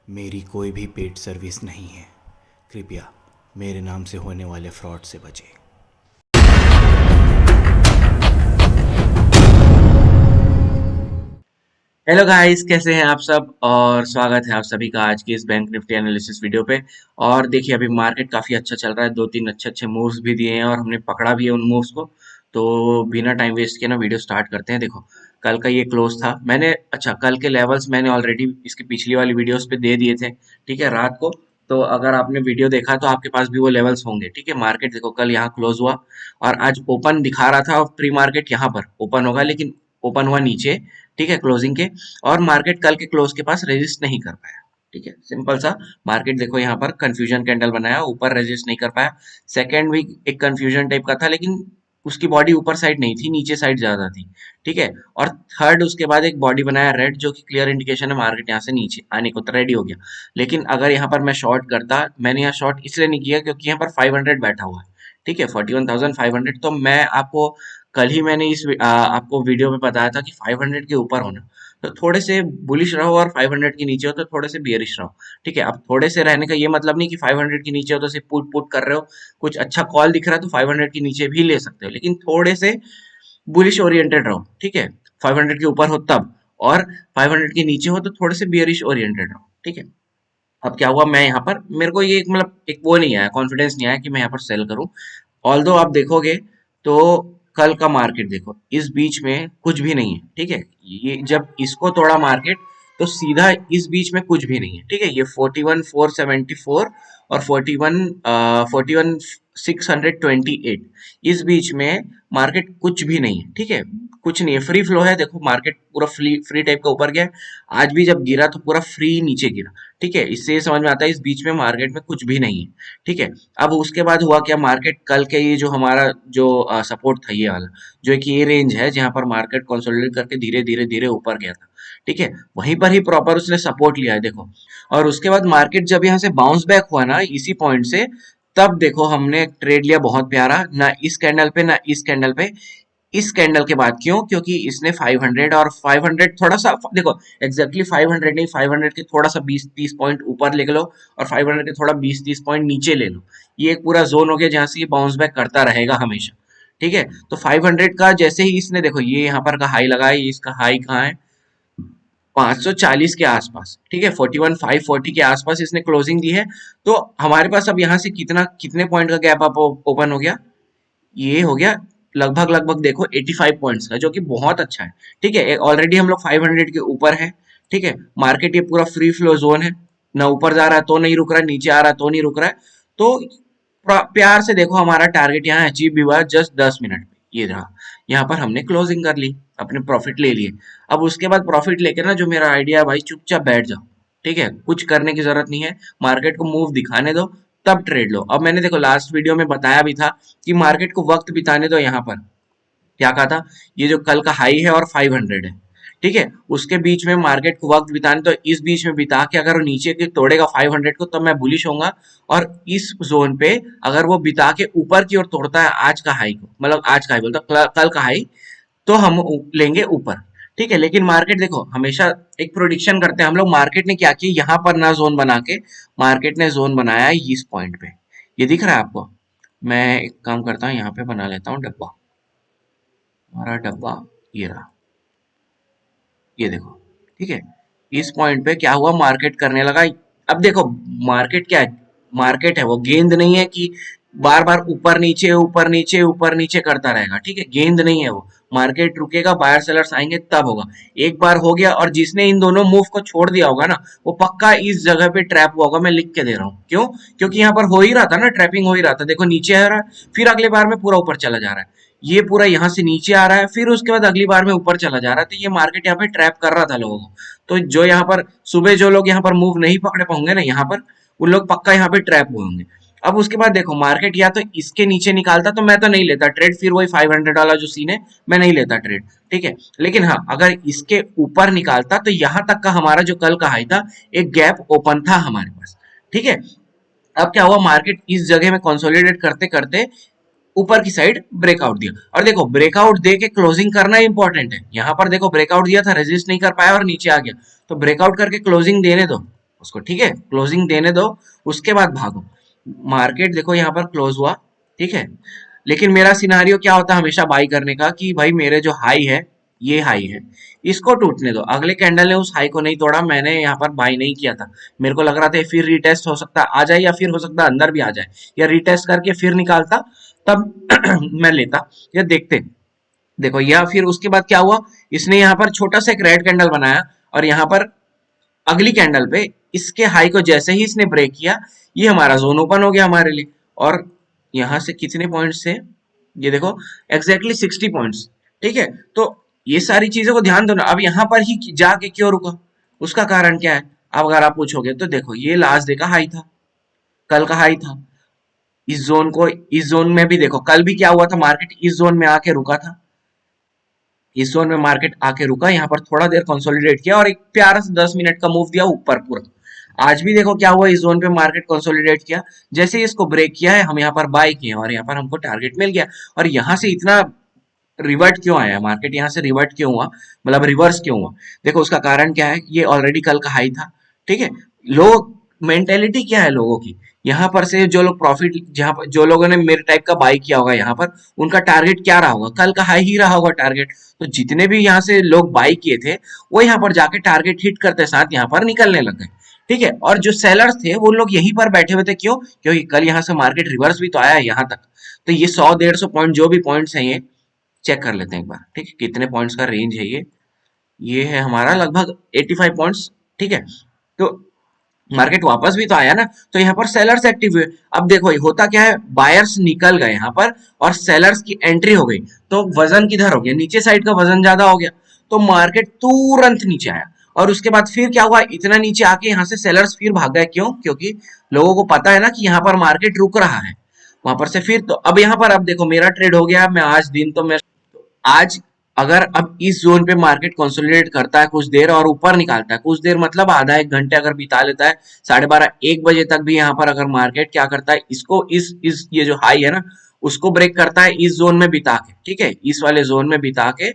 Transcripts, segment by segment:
मेरी कोई भी पेड सर्विस नहीं है। कृपया मेरे नाम से होने वाले फ्रॉड से बचें। हेलो गाइस, कैसे हैं आप सब। और स्वागत है आप सभी का आज की इस बैंक निफ्टी एनालिसिस वीडियो पे। और देखिए, अभी मार्केट काफी अच्छा चल रहा है, दो तीन अच्छे अच्छे मूव्स भी दिए हैं और हमने पकड़ा भी है उन मूव्स को। तो बिना टाइम वेस्ट किए ना वीडियो स्टार्ट करते हैं। देखो, कल का ये क्लोज था। कल के लेवल्स मैंने ऑलरेडी इसकी पिछली वाली वीडियोस पे दे दिए थे, ठीक है, रात को। तो अगर आपने वीडियो देखा तो आपके पास भी वो लेवल्स होंगे, ठीक है। मार्केट देखो कल यहाँ क्लोज हुआ और आज ओपन दिखा रहा था, और प्री मार्केट यहाँ पर ओपन होगा, लेकिन ओपन हुआ नीचे, ठीक है, क्लोजिंग के। और मार्केट कल के क्लोज के पास रेजिस्ट नहीं कर पाया, ठीक है, सिंपल सा। मार्केट देखो यहाँ पर कंफ्यूजन कैंडल बनाया, ऊपर रेजिस्ट नहीं कर पाया। सेकेंड वीक एक कंफ्यूजन टाइप का था, लेकिन उसकी बॉडी ऊपर साइड नहीं थी, नीचे साइड ज्यादा थी, ठीक है। और थर्ड उसके बाद एक बॉडी बनाया रेड, जो कि क्लियर इंडिकेशन है मार्केट यहाँ से नीचे आने को तो रेडी हो गया। लेकिन अगर यहाँ पर मैं शॉर्ट करता, मैंने यहाँ शॉर्ट इसलिए नहीं किया क्योंकि यहाँ पर 500 बैठा हुआ है, ठीक है, 41,500। तो मैं आपको कल ही मैंने आपको वीडियो में बताया था कि 500 के ऊपर होना तो थोड़े से बुलिश रहो, और 500 के नीचे हो तो थोड़े से बियरिश रहो, ठीक है। अब थोड़े से रहने का ये मतलब नहीं कि 500 के नीचे हो तो सिर्फ पुट पुट कर रहे हो। कुछ अच्छा कॉल दिख रहा है तो 500 के नीचे भी ले सकते हो, लेकिन थोड़े से बुलिश ओरिएंटेड रहो, ठीक है। 500 के ऊपर हो तब, और 500 के नीचे हो तो थोड़े से बियरिश ओरिएंटेड रहो, ठीक है। अब क्या हुआ, मैं यहाँ पर मेरे को ये एक वो नहीं आया, कॉन्फिडेंस नहीं आया कि मैं यहाँ पर सेल करूं। ऑल्दो आप देखोगे तो कल का मार्केट देखो, इस बीच में कुछ भी नहीं है, ठीक है। ये जब इसको तोड़ा मार्केट, तो सीधा इस बीच में कुछ भी नहीं है, ठीक है। ये 41,474 और 41,628, इस बीच में मार्केट कुछ भी नहीं है, ठीक है। कुछ नहीं है, फ्री फ्लो है। देखो मार्केट पूरा फ्री फ्री टाइप का ऊपर गया है। आज भी जब गिरा तो पूरा फ्री नीचे गिरा, ठीक है। इससे ये समझ में आता है इस बीच में मार्केट में कुछ भी नहीं है, ठीक है। अब उसके बाद हुआ क्या, मार्केट कल के ये जो हमारा जो सपोर्ट था, ये वाला जो एक ये रेंज है जहां पर मार्केट कंसोलिडेट करके धीरे धीरे धीरे ऊपर गया था, ठीक है, वहीं पर ही प्रॉपर उसने सपोर्ट लिया है, देखो। और उसके बाद मार्केट जब यहाँ से बाउंस बैक हुआ ना इसी पॉइंट से, तब देखो हमने एक ट्रेड लिया बहुत प्यारा, ना इस कैंडल पे ना इस कैंडल पे। इस कैंडल के बाद क्यों, क्योंकि इसने 500 और 500 थोड़ा सा देखो, एग्जैक्टली 500 नहीं, 500 के थोड़ा सा 20-30 पॉइंट ऊपर ले लो, और 500 के थोड़ा 20-30 पॉइंट नीचे ले लो। ये एक पूरा जोन हो गया जहां से ये बाउंस बैक करता रहेगा हमेशा, ठीक है। तो 500 का जैसे ही इसने देखो, ये यहाँ पर का हाई लगाया, ये इसका हाई कहाँ है, 540 के आसपास, ठीक है, 41,540 के आसपास इसने क्लोजिंग दी है। तो हमारे पास अब यहाँ से कितने पॉइंट का गैप अप ओपन हो गया, ये हो गया लगभग लगभग देखो 85 पॉइंट्स का, जो कि बहुत अच्छा है, ठीक है। ऑलरेडी हम लोग 500 के ऊपर है, ठीक है। मार्केट ये पूरा फ्री फ्लो जोन है, ना ऊपर जा रहा है तो नहीं रुक रहा है, नीचे आ रहा है तो नहीं रुक रहा है। तो प्यार से देखो, हमारा टारगेट यहाँ अचीव भी हुआ जस्ट 10 मिनट में, ये रहा। यहाँ पर हमने क्लोजिंग कर ली, अपने प्रॉफिट ले लिए। अब उसके बाद प्रॉफिट लेके ना, जो मेरा आइडिया है भाई, चुपचाप बैठ जाओ, ठीक है, कुछ करने की जरूरत नहीं है। मार्केट को मूव दिखाने दो, तब ट्रेड लो। अब मैंने देखो लास्ट वीडियो में बताया भी था कि मार्केट को वक्त बिताने दो। यहाँ पर क्या कहा था, ये जो कल का हाई है और 500 है, ठीक है, उसके बीच में मार्केट को वक्त बिताने, तो इस बीच में बिता के अगर वो नीचे के तोड़ेगा 500 को, तब मैं बुलिश होऊंगा। और इस जोन पे अगर वो बिता के ऊपर की ओर तोड़ता है आज का हाई को, मतलब आज का हाई बोलता, कल का हाई, तो हम लेंगे ऊपर, ठीक है। लेकिन मार्केट देखो हमेशा एक प्रोडिक्शन करते हैं हम लोग। मार्केट ने क्या किया, यहाँ पर ना जोन बना के मार्केट ने जोन बनाया है इस पॉइंट पे, ये दिख रहा है आपको। मैं एक काम करता हूँ, यहाँ पे बना लेता हूँ डब्बा, हमारा डब्बा ये रहा, ये देखो, ठीक है। इस पॉइंट पे क्या हुआ, मार्केट करने लगा। अब देखो मार्केट क्या है, मार्केट है वो, गेंद नहीं है कि बार बार ऊपर नीचे ऊपर नीचे ऊपर नीचे करता रहेगा, ठीक है, गेंद नहीं है वो। मार्केट रुकेगा, बायर सेलर्स आएंगे तब होगा। एक बार हो गया, और जिसने इन दोनों मूव को छोड़ दिया होगा ना, वो पक्का इस जगह पे ट्रैप हुआ होगा। मैं लिख के दे रहा हूँ, क्यों, क्योंकि यहाँ पर हो ही रहा था ना, ट्रैपिंग हो ही रहा था। देखो नीचे आ रहा है, फिर अगले बार में पूरा ऊपर चला जा रहा है, ये पूरा यहाँ से नीचे आ रहा है, फिर उसके बाद अगली बार में ऊपर चला जा रहा है। तो ये मार्केट यहाँ पे ट्रैप कर रहा था लोगों को। तो जो यहाँ पर सुबह जो लोग यहाँ पर मूव नहीं पकड़े पाएंगे ना, यहाँ पर उन लोग पक्का यहाँ पे ट्रैप हुए होंगे। अब उसके बाद देखो मार्केट या तो इसके नीचे निकालता, तो मैं तो नहीं लेता ट्रेड, फिर वही 500 वाला जो सीन है, मैं नहीं लेता ट्रेड, ठीक है। लेकिन हाँ, अगर इसके ऊपर निकालता, तो यहाँ तक का हमारा जो कल का हाई था, एक गैप ओपन था हमारे पास, ठीक है। अब क्या हुआ, मार्केट इस जगह में कंसोलिडेट करते करते ऊपर की साइड ब्रेकआउट दिया। और देखो ब्रेकआउट दे के क्लोजिंग करना इंपॉर्टेंट है। यहाँ पर देखो ब्रेकआउट दिया था, रेजिस्ट नहीं कर पाया और नीचे आ गया, तो ब्रेकआउट करके क्लोजिंग देने दो, उसको, ठीक है, क्लोजिंग देने दो, उसके बाद भागो। मार्केट देखो यहाँ पर क्लोज हुआ, ठीक है, लेकिन मेरा सिनारियो क्या होता है हमेशा बाई करने का कि भाई मेरे जो हाई है, ये हाई है, इसको टूटने दो। अगले कैंडल ने उस हाई को नहीं तोड़ा, मैंने यहाँ पर बाई नहीं किया था, मेरे को लग रहा था फिर रिटेस्ट हो सकता आ जाए, या फिर हो सकता अंदर भी आ जाए, या रिटेस्ट करके फिर निकालता, तब मैं लेता, या देखते। देखो यह फिर उसके बाद क्या हुआ, इसने यहाँ पर छोटा सा एक रेड कैंडल बनाया, और यहाँ पर अगली कैंडल पे इसके हाई को जैसे ही इसने ब्रेक किया, ये हमारा जोन ओपन हो गया हमारे लिए। और यहाँ से कितने पॉइंट्स थे, ये देखो एग्जैक्टली 60 पॉइंट्स, ठीक है। तो ये सारी चीजों को ध्यान दो ना। अब यहाँ पर ही जाके क्यों रुका, उसका कारण क्या है, अब अगर आप पूछोगे तो देखो ये लास्ट डे का हाई था, कल का हाई था, इस जोन को, इस जोन में भी देखो कल भी क्या हुआ था, मार्केट इस जोन में आके रुका था, इस जोन में मार्केट आके रुका, यहाँ पर थोड़ा देर कंसोलिडेट किया और एक प्यारा सा 10 मिनट का मूव दिया ऊपर पूरा। आज भी देखो क्या हुआ, इस जोन पे मार्केट कंसोलिडेट किया, जैसे ही इसको ब्रेक किया है हम यहाँ पर बाय किए और यहाँ पर हमको टारगेट मिल गया। और यहाँ से इतना रिवर्ट क्यों आया मार्केट, यहाँ से रिवर्ट क्यों हुआ, मतलब रिवर्स क्यों हुआ, देखो उसका कारण क्या है, ये ऑलरेडी कल का हाई था, ठीक है। लोग मेंटेलिटी क्या है लोगों की, यहाँ पर से जो लोग प्रॉफिट, जहां पर जो लोगों ने मेरे टाइप का बाई किया होगा, यहाँ पर उनका टारगेट क्या रहा होगा, कल का हाई ही रहा होगा टारगेट। तो जितने भी यहाँ से लोग बाई किए थे, वो यहाँ पर जाके टारगेट हिट करते साथ यहाँ पर निकलने लग गए, ठीक है। और जो सेलर्स थे वो लोग यहीं पर बैठे हुए थे, क्यों, क्योंकि कल यहाँ से मार्केट रिवर्स भी तो आया है यहाँ तक। तो ये 100-150 पॉइंट जो भी पॉइंट्स हैं, ये चेक कर लेते हैं एक बार, ठीक है, कितने पॉइंट्स का रेंज है ये है हमारा लगभग 85 पॉइंट्स, ठीक है। तो मार्केट वापस भी तो आया ना, तो यहाँ पर सेलर्स एक्टिव हुए। अब देखो होता क्या है, बायर्स निकल गए यहाँ पर और सेलर्स की एंट्री हो गई, तो वजन किधर हो गया, नीचे साइड का वजन ज्यादा हो गया, तो मार्केट तुरंत नीचे आया। और उसके बाद फिर क्या हुआ, इतना नीचे आके यहाँ से सेलर्स फिर भाग गए, क्यों, क्योंकि लोगों को पता है ना कि यहाँ पर मार्केट रुक रहा है, वहां पर से फिर तो अब यहाँ पर, अब देखो मेरा ट्रेड हो गया, मैं आज दिन तो मैं आज अगर अब इस जोन पे मार्केट कंसोलिडेट करता है कुछ देर और ऊपर निकालता है कुछ देर, मतलब आधा एक घंटे अगर बिता लेता है, 12:30-1 बजे तक भी यहाँ पर अगर मार्केट क्या करता है, इसको इस ये जो हाई है ना, उसको ब्रेक करता है इस जोन में बिता के, ठीक है, इस वाले जोन में बिता के,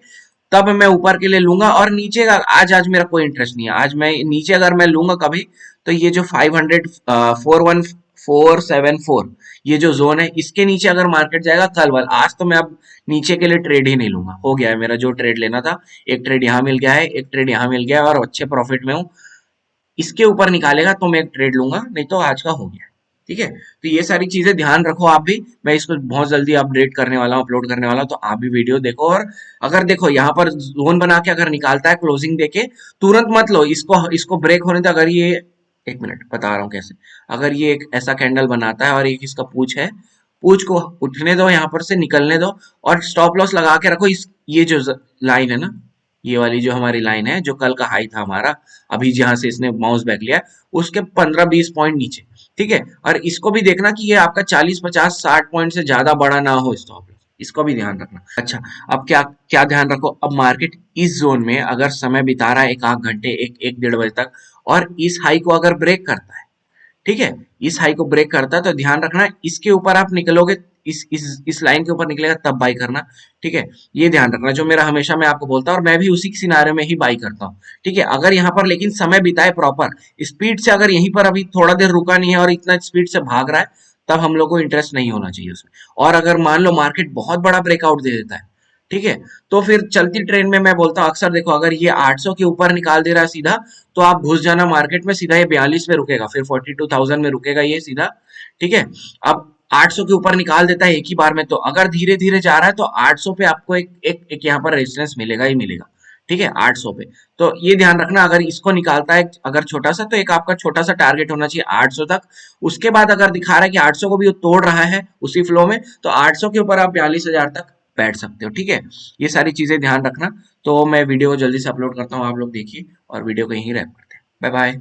तब मैं ऊपर के लिए लूंगा। और नीचे का आज मेरा कोई इंटरेस्ट नहीं है, आज मैं नीचे अगर मैं लूंगा कभी, तो ये जो 41474, ये जो जोन है इसके नीचे अगर मार्केट जाएगा कल वाला, आज तो मैं अब नीचे के लिए ट्रेड ही नहीं लूंगा, हो गया है मेरा जो ट्रेड लेना था, एक ट्रेड यहाँ मिल गया है, एक ट्रेड यहाँ मिल गया है और अच्छे प्रॉफिट में हूँ। इसके ऊपर निकालेगा तो मैं एक ट्रेड लूंगा, नहीं तो आज का हो गया, ठीक है। तो ये सारी चीजें ध्यान रखो आप भी, मैं इसको बहुत जल्दी अपडेट करने वाला हूँ, अपलोड करने वाला हूँ, तो आप भी वीडियो देखो। और अगर देखो यहाँ पर जोन बना के अगर निकालता है क्लोजिंग देके, तुरंत मत लो इसको, इसको ब्रेक होने तक, अगर ये, एक मिनट बता रहा हूँ कैसे, अगर ये एक ऐसा कैंडल बनाता है और एक इसका पूछ है, पूछ को उठने दो, यहाँ पर से निकलने दो और स्टॉप लॉस लगा के रखो। इस ये जो लाइन है ना, ये वाली जो हमारी लाइन है, जो कल का हाई था हमारा, अभी जहां से इसने बाउंस बैक लिया, उसके 15-20 पॉइंट नीचे, ठीक है। और इसको भी देखना कि ये आपका 40-50-60 पॉइंट से ज्यादा बड़ा ना हो स्टॉप लॉस, इसको भी ध्यान रखना। अच्छा, अब क्या क्या ध्यान रखो, अब मार्केट इस जोन में अगर समय बिता रहा है 1-8 घंटे, 1-1 डेढ़ बजे तक, और इस हाई को अगर ब्रेक करता है, ठीक है, इस हाई को ब्रेक करता है, तो ध्यान रखना इसके ऊपर आप निकलोगे, इस लाइन के ऊपर निकलेगा तब बाई करना, ठीक है। ये ध्यान रखना, जो मेरा हमेशा मैं आपको बोलता हूँ, और मैं भी उसी सिनारे में ही बाई करता हूँ, ठीक है। अगर यहाँ पर लेकिन समय बिताए प्रॉपर स्पीड से, अगर यहीं पर अभी थोड़ा देर रुका नहीं है और इतना स्पीड से भाग रहा है, तब हम लोग को इंटरेस्ट नहीं होना चाहिए उसमें। और अगर मान लो मार्केट बहुत बड़ा ब्रेकआउट दे देता है, ठीक है, तो फिर चलती ट्रेन में मैं बोलता हूँ अक्सर, देखो अगर ये 800 के ऊपर निकाल दे रहा है सीधा, तो आप घुस जाना मार्केट में, सीधा ये 42 में रुकेगा, फिर 42,000 में रुकेगा ये सीधा, ठीक है। अब 800 के ऊपर निकाल देता है एक ही बार में, तो अगर धीरे धीरे जा रहा है तो 800 पे आपको एक यहाँ पर रेजिस्टेंस मिलेगा ही मिलेगा, ठीक है, 800 पे। तो ये ध्यान रखना, अगर इसको निकालता है अगर छोटा सा, तो एक आपका छोटा सा टारगेट होना चाहिए 800 तक। उसके बाद अगर दिखा रहा है कि 800 को भी तोड़ रहा है उसी फ्लो में, तो 800 के ऊपर आप 42,000 तक बैठ सकते हो, ठीक है। ये सारी चीजें ध्यान रखना। तो मैं वीडियो को जल्दी से अपलोड करता हूँ, आप लोग देखिए और वीडियो को यहीं रैप करते हैं। Bye bye.